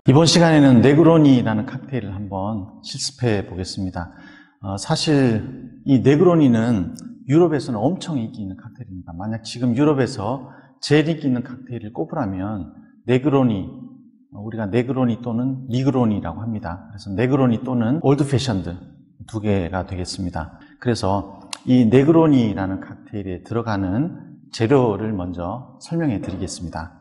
이번 시간에는 네그로니라는 칵테일을 한번 실습해 보겠습니다. 사실 이 네그로니는 유럽에서는 엄청 인기 있는 칵테일입니다. 만약 지금 유럽에서 제일 인기 있는 칵테일을 꼽으라면 네그로니, 우리가 네그로니 또는 니그로니라고 합니다. 그래서 네그로니 또는 올드 패션드 두 개가 되겠습니다. 그래서 이 네그로니라는 칵테일에 들어가는 재료를 먼저 설명해 드리겠습니다.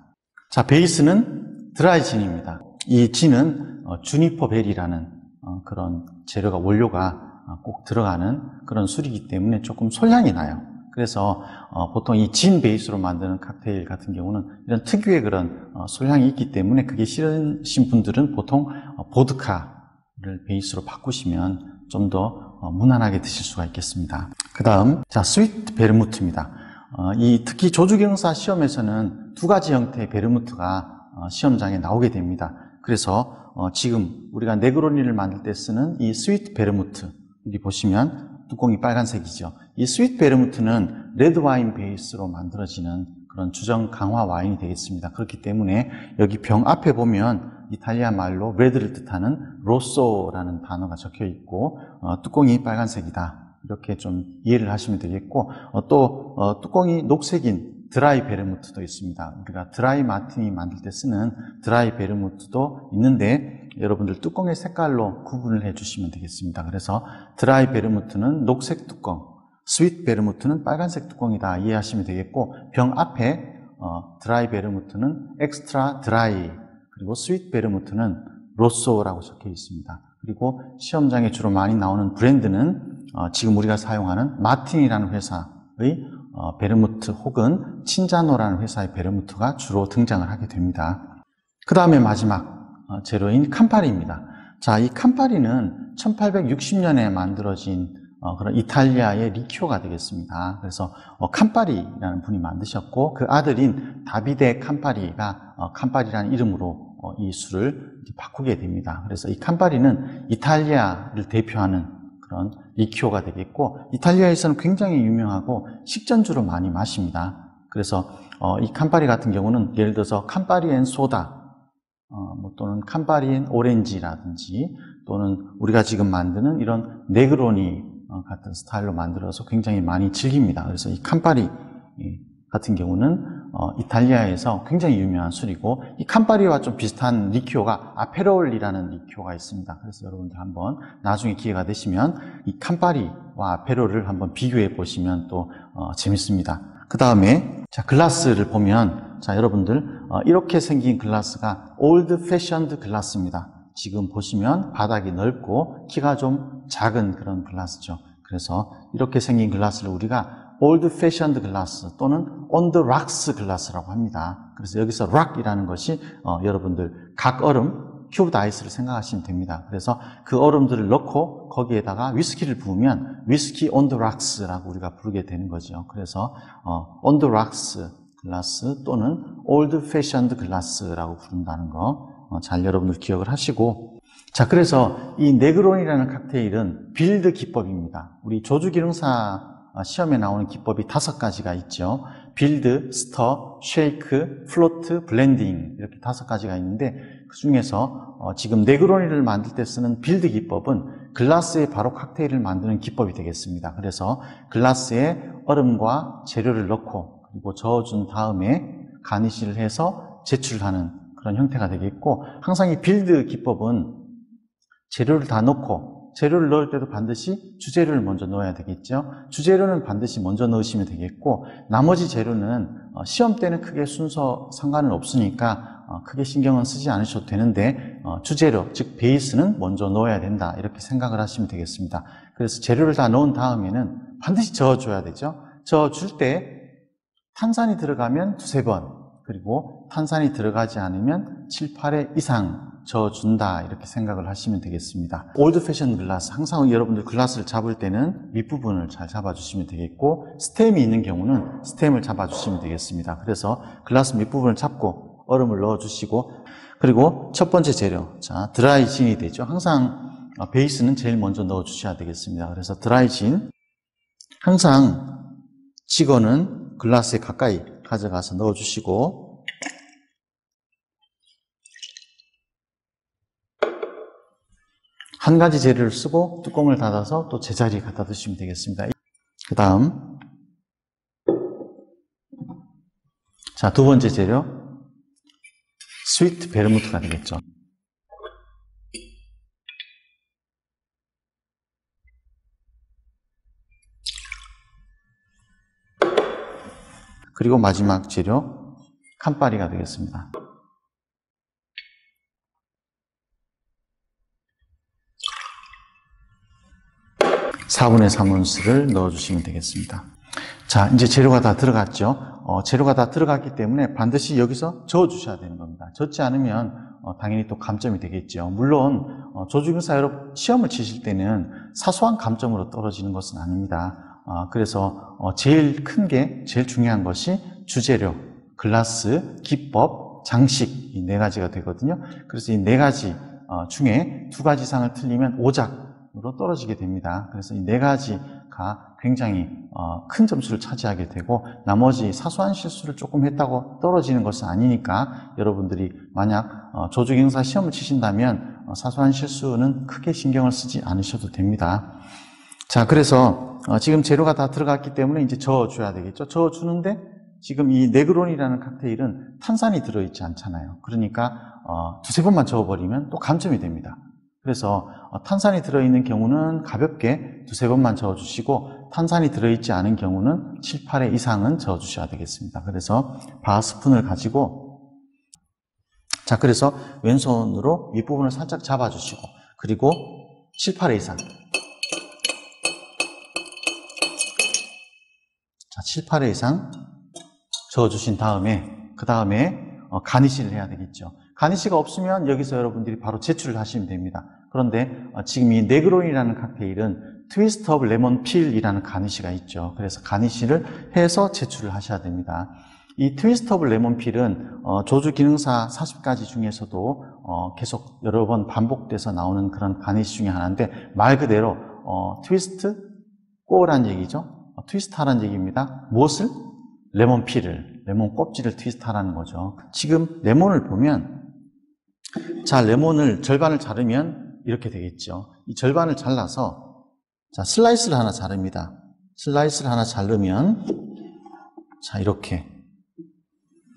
자, 베이스는 드라이 진입니다. 이 진은 주니퍼 벨이라는 그런 재료가 원료가 꼭 들어가는 그런 술이기 때문에 조금 솔향이 나요. 그래서 보통 이 진 베이스로 만드는 칵테일 같은 경우는 이런 특유의 그런 솔향이 있기 때문에 그게 싫으신 분들은 보통 보드카를 베이스로 바꾸시면 좀 더 무난하게 드실 수가 있겠습니다. 그 다음, 자, 스위트 베르무트입니다. 특히 조주경사 시험에서는 두 가지 형태의 베르무트가 시험장에 나오게 됩니다. 그래서 지금 우리가 네그로니를 만들 때 쓰는 이 스위트 베르무트, 여기 보시면 뚜껑이 빨간색이죠. 이 스위트 베르무트는 레드 와인 베이스로 만들어지는 그런 주정 강화 와인이 되겠습니다. 그렇기 때문에 여기 병 앞에 보면 이탈리아 말로 레드를 뜻하는 로쏘라는 단어가 적혀 있고 뚜껑이 빨간색이다. 이렇게 좀 이해를 하시면 되겠고 또 뚜껑이 녹색인 드라이 베르무트도 있습니다. 우리가 드라이 마티니 만들 때 쓰는 드라이 베르무트도 있는데 여러분들 뚜껑의 색깔로 구분을 해주시면 되겠습니다. 그래서 드라이 베르무트는 녹색 뚜껑, 스윗 베르무트는 빨간색 뚜껑이다 이해하시면 되겠고 병 앞에 드라이 베르무트는 엑스트라 드라이, 그리고 스윗 베르무트는 로쏘라고 적혀 있습니다. 그리고 시험장에 주로 많이 나오는 브랜드는 지금 우리가 사용하는 마틴이라는 회사의 베르무트 혹은 친자노라는 회사의 베르무트가 주로 등장을 하게 됩니다. 그 다음에 마지막 재료인 캄파리입니다. 자, 이 캄파리는 1860년에 만들어진 그런 이탈리아의 리큐어가 되겠습니다. 그래서 캄파리라는 분이 만드셨고 그 아들인 다비데 캄파리가 캄파리라는 이름으로 이 술을 바꾸게 됩니다. 그래서 이 캄파리는 이탈리아를 대표하는 그런 리큐어가 되겠고 이탈리아에서는 굉장히 유명하고 식전주로 많이 마십니다. 그래서 이 캄파리 같은 경우는 예를 들어서 캄파리 앤 소다 또는 캄파리 앤 오렌지라든지 또는 우리가 지금 만드는 이런 네그로니 같은 스타일로 만들어서 굉장히 많이 즐깁니다. 그래서 이 캄파리 같은 경우는 이탈리아에서 굉장히 유명한 술이고 이 캄파리와 좀 비슷한 리큐어가 아페롤이라는 리큐어가 있습니다. 그래서 여러분들 한번 나중에 기회가 되시면 이 캄파리와 아페롤을 한번 비교해 보시면 또 재밌습니다. 그 다음에 자 글라스를 보면 자 여러분들 이렇게 생긴 글라스가 올드 패션드 글라스입니다. 지금 보시면 바닥이 넓고 키가 좀 작은 그런 글라스죠. 그래서 이렇게 생긴 글라스를 우리가 올드 패션드 글라스 또는 on the rocks 글라스라고 합니다. 그래서 여기서 rock이라는 것이 여러분들 각 얼음, 큐브드 아이스를 생각하시면 됩니다. 그래서 그 얼음들을 넣고 거기에다가 위스키를 부으면 위스키 on the rocks라고 우리가 부르게 되는 거죠. 그래서 on the rocks 글라스 또는 old fashioned 글라스라고 부른다는 거 잘 여러분들 기억을 하시고 자 그래서 이 네그로니라는 칵테일은 빌드 기법입니다. 우리 조주기능사 시험에 나오는 기법이 5가지가 있죠. 빌드, 스터, 쉐이크, 플로트, 블렌딩 이렇게 5가지가 있는데 그 중에서 지금 네그로니를 만들 때 쓰는 빌드 기법은 글라스에 바로 칵테일을 만드는 기법이 되겠습니다. 그래서 글라스에 얼음과 재료를 넣고 그리고 저어준 다음에 가니쉬를 해서 제출하는 그런 형태가 되겠고 항상 이 빌드 기법은 재료를 다 넣고 재료를 넣을 때도 반드시 주재료를 먼저 넣어야 되겠죠. 주재료는 반드시 먼저 넣으시면 되겠고 나머지 재료는 시험 때는 크게 순서 상관은 없으니까 크게 신경은 쓰지 않으셔도 되는데 주재료, 즉 베이스는 먼저 넣어야 된다 이렇게 생각을 하시면 되겠습니다. 그래서 재료를 다 넣은 다음에는 반드시 저어줘야 되죠. 저어줄 때 탄산이 들어가면 2-3번 그리고 탄산이 들어가지 않으면 7-8회 이상 저어준다 이렇게 생각을 하시면 되겠습니다. 올드 패션 글라스, 항상 여러분들 글라스를 잡을 때는 윗부분을 잘 잡아주시면 되겠고 스템이 있는 경우는 스템을 잡아주시면 되겠습니다. 그래서 글라스 밑부분을 잡고 얼음을 넣어주시고 그리고 첫 번째 재료, 자 드라이 진이 되죠. 항상 베이스는 제일 먼저 넣어주셔야 되겠습니다. 그래서 드라이 진 항상 직원은 글라스에 가까이 가져가서 넣어주시고 한 가지 재료를 쓰고 뚜껑을 닫아서 또 제자리에 갖다 두시면 되겠습니다. 그 다음, 자, 두 번째 재료, 스위트 베르무트가 되겠죠. 그리고 마지막 재료, 캄파리가 되겠습니다. (4분의 3온스를) 넣어주시면 되겠습니다. 자, 이제 재료가 다 들어갔죠. 재료가 다 들어갔기 때문에 반드시 여기서 저어주셔야 되는 겁니다. 젓지 않으면 당연히 또 감점이 되겠죠. 물론 조주경사 여러분 시험을 치실 때는 사소한 감점으로 떨어지는 것은 아닙니다. 그래서 제일 큰 게, 제일 중요한 것이 주재료, 글라스, 기법, 장식, 이 네 가지가 되거든요. 그래서 이 네 가지 중에 두 가지 이상을 틀리면 오작으로 떨어지게 됩니다. 그래서 이 네 가지가 굉장히 큰 점수를 차지하게 되고, 나머지 사소한 실수를 조금 했다고 떨어지는 것은 아니니까 여러분들이 만약 조주경사 시험을 치신다면 사소한 실수는 크게 신경을 쓰지 않으셔도 됩니다. 자, 그래서 지금 재료가 다 들어갔기 때문에 이제 저어줘야 되겠죠. 저어주는데 지금 이 네그론이라는 칵테일은 탄산이 들어있지 않잖아요. 그러니까 두세 번만 저어버리면 또 감점이 됩니다. 그래서 탄산이 들어있는 경우는 가볍게 두세 번만 저어주시고, 탄산이 들어있지 않은 경우는 7, 8회 이상은 저어주셔야 되겠습니다. 그래서 바 스푼을 가지고, 자, 그래서 왼손으로 윗부분을 살짝 잡아주시고, 그리고 7, 8회 이상, 자, 7, 8회 이상 저어주신 다음에, 그 다음에 가니쉬를 해야 되겠죠. 가니쉬가 없으면 여기서 여러분들이 바로 제출을 하시면 됩니다. 그런데 지금 이 네그론이라는 칵테일은 트위스트 오브 레몬 필이라는 가니쉬가 있죠. 그래서 가니쉬를 해서 제출을 하셔야 됩니다. 이 트위스트 오브 레몬 필은 조주 기능사 40가지 중에서도 계속 여러 번 반복돼서 나오는 그런 가니쉬 중에 하나인데, 말 그대로 트위스트, 꼬란 얘기죠. 트위스트 하라는 얘기입니다. 무엇을? 레몬 필을, 레몬 껍질을 트위스트 하라는 거죠. 지금 레몬을 보면, 자, 레몬을 절반을 자르면 이렇게 되겠죠. 이 절반을 잘라서, 자, 슬라이스를 하나 자릅니다. 슬라이스를 하나 자르면, 자, 이렇게,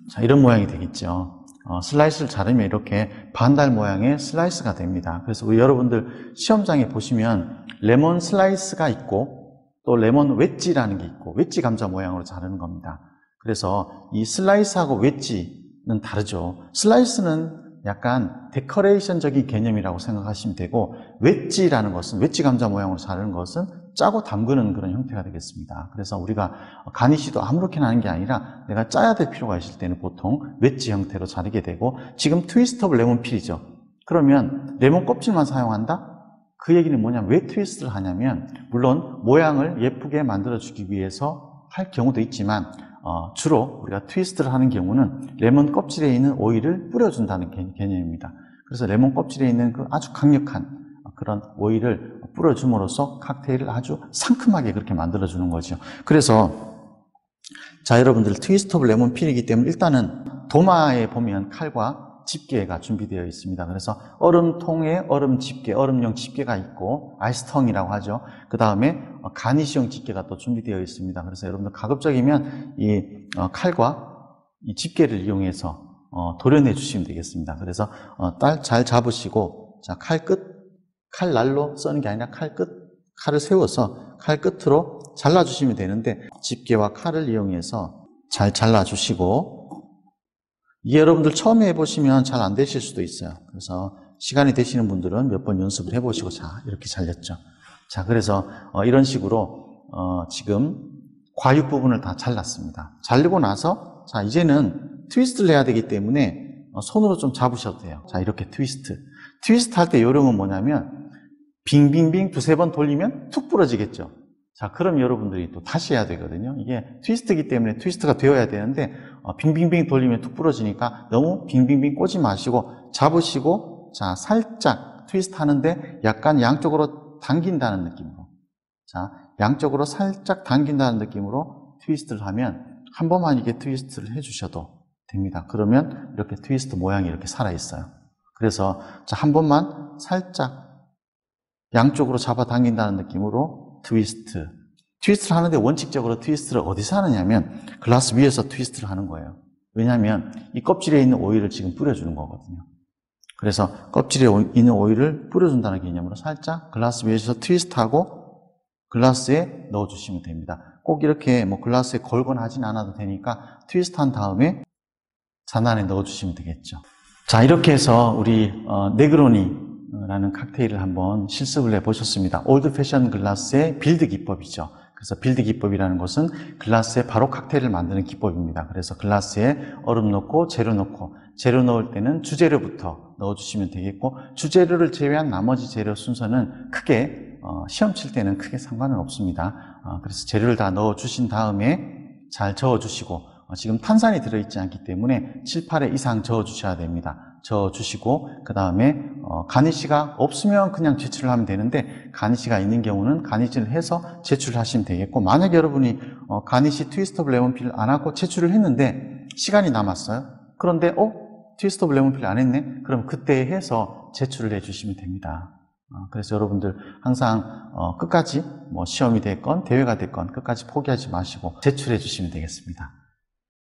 자, 이런 모양이 되겠죠. 슬라이스를 자르면 이렇게 반달 모양의 슬라이스가 됩니다. 그래서 우리 여러분들 시험장에 보시면 레몬 슬라이스가 있고, 또 레몬 웨지라는 게 있고, 웨지 감자 모양으로 자르는 겁니다. 그래서 이 슬라이스하고 웨지는 다르죠. 슬라이스는 약간 데코레이션적인 개념이라고 생각하시면 되고, 웨지라는 것은, 웨지 감자 모양으로 자르는 것은 짜고 담그는 그런 형태가 되겠습니다. 그래서 우리가 가니쉬도 아무렇게나 하는 게 아니라 내가 짜야 될 필요가 있을 때는 보통 웨지 형태로 자르게 되고, 지금 트위스트 오브 레몬 필이죠. 그러면 레몬 껍질만 사용한다? 그 얘기는 뭐냐면, 왜 트위스트를 하냐면, 물론 모양을 예쁘게 만들어주기 위해서 할 경우도 있지만, 주로 우리가 트위스트를 하는 경우는 레몬 껍질에 있는 오일을 뿌려준다는 개념입니다. 그래서 레몬 껍질에 있는 그 아주 강력한 그런 오일을 뿌려줌으로써 칵테일을 아주 상큼하게 그렇게 만들어주는 거죠. 그래서 자, 여러분들 트위스트 오브 레몬 필이기 때문에 일단은 도마에 보면 칼과 집게가 준비되어 있습니다. 그래서 얼음통에 얼음 집게, 얼음용 집게가 있고, 아이스텅이라고 하죠. 그 다음에 가니쉬용 집게가 또 준비되어 있습니다. 그래서 여러분들 가급적이면 이 칼과 이 집게를 이용해서 도려내 주시면 되겠습니다. 그래서 잘 잡으시고, 자, 칼날로 써는 게 아니라 칼을 세워서 칼 끝으로 잘라주시면 되는데, 집게와 칼을 이용해서 잘 잘라주시고, 이게 여러분들 처음에 해보시면 잘 안 되실 수도 있어요. 그래서 시간이 되시는 분들은 몇 번 연습을 해보시고, 자, 이렇게 잘렸죠. 자, 그래서 이런 식으로 지금 과육 부분을 다 잘랐습니다. 자르고 나서, 자, 이제는 트위스트를 해야 되기 때문에 손으로 좀 잡으셔도 돼요. 자, 이렇게 트위스트 할 때 요령은 뭐냐면, 빙빙빙 두세 번 돌리면 툭 부러지겠죠. 자, 그럼 여러분들이 또 다시 해야 되거든요. 이게 트위스트이기 때문에 트위스트가 되어야 되는데, 빙빙빙 돌리면 툭 부러지니까 너무 빙빙빙 꽂지 마시고 잡으시고, 자, 살짝 트위스트 하는데 약간 양쪽으로 당긴다는 느낌으로, 자, 양쪽으로 살짝 당긴다는 느낌으로 트위스트를 하면, 한 번만 이게 트위스트를 해주셔도 됩니다. 그러면 이렇게 트위스트 모양이 이렇게 살아있어요. 그래서 자, 한 번만 살짝 양쪽으로 잡아당긴다는 느낌으로 트위스트. 트위스트를 하는데 원칙적으로 트위스트를 어디서 하느냐면 글라스 위에서 트위스트를 하는 거예요. 왜냐하면 이 껍질에 있는 오일을 지금 뿌려주는 거거든요. 그래서 껍질에 있는 오일을 뿌려준다는 개념으로 살짝 글라스 위에서 트위스트하고 글라스에 넣어주시면 됩니다. 꼭 이렇게 뭐 글라스에 걸거나 하진 않아도 되니까 트위스트한 다음에 잔 안에 넣어주시면 되겠죠. 자, 이렇게 해서 우리 네그로니라는 칵테일을 한번 실습을 해보셨습니다. 올드 패션 글라스의 빌드 기법이죠. 그래서 빌드 기법이라는 것은 글라스에 바로 칵테일을 만드는 기법입니다. 그래서 글라스에 얼음 넣고 재료 넣고, 재료 넣을 때는 주재료부터 넣어주시면 되겠고, 주재료를 제외한 나머지 재료 순서는 크게 시험 칠 때는 크게 상관은 없습니다. 그래서 재료를 다 넣어주신 다음에 잘 저어주시고, 지금 탄산이 들어있지 않기 때문에 7, 8회 이상 저어주셔야 됩니다. 저어주시고 그 다음에 가니쉬가 없으면 그냥 제출을 하면 되는데, 가니쉬가 있는 경우는 가니쉬를 해서 제출을 하시면 되겠고, 만약 여러분이 가니쉬 트위스트 오브 레몬필 안 하고 제출을 했는데 시간이 남았어요. 그런데 트위스트 오브 레몬필 안 했네? 그럼 그때 해서 제출을 해주시면 됩니다. 그래서 여러분들 항상 끝까지 뭐 시험이 됐건 대회가 됐건 끝까지 포기하지 마시고 제출해 주시면 되겠습니다.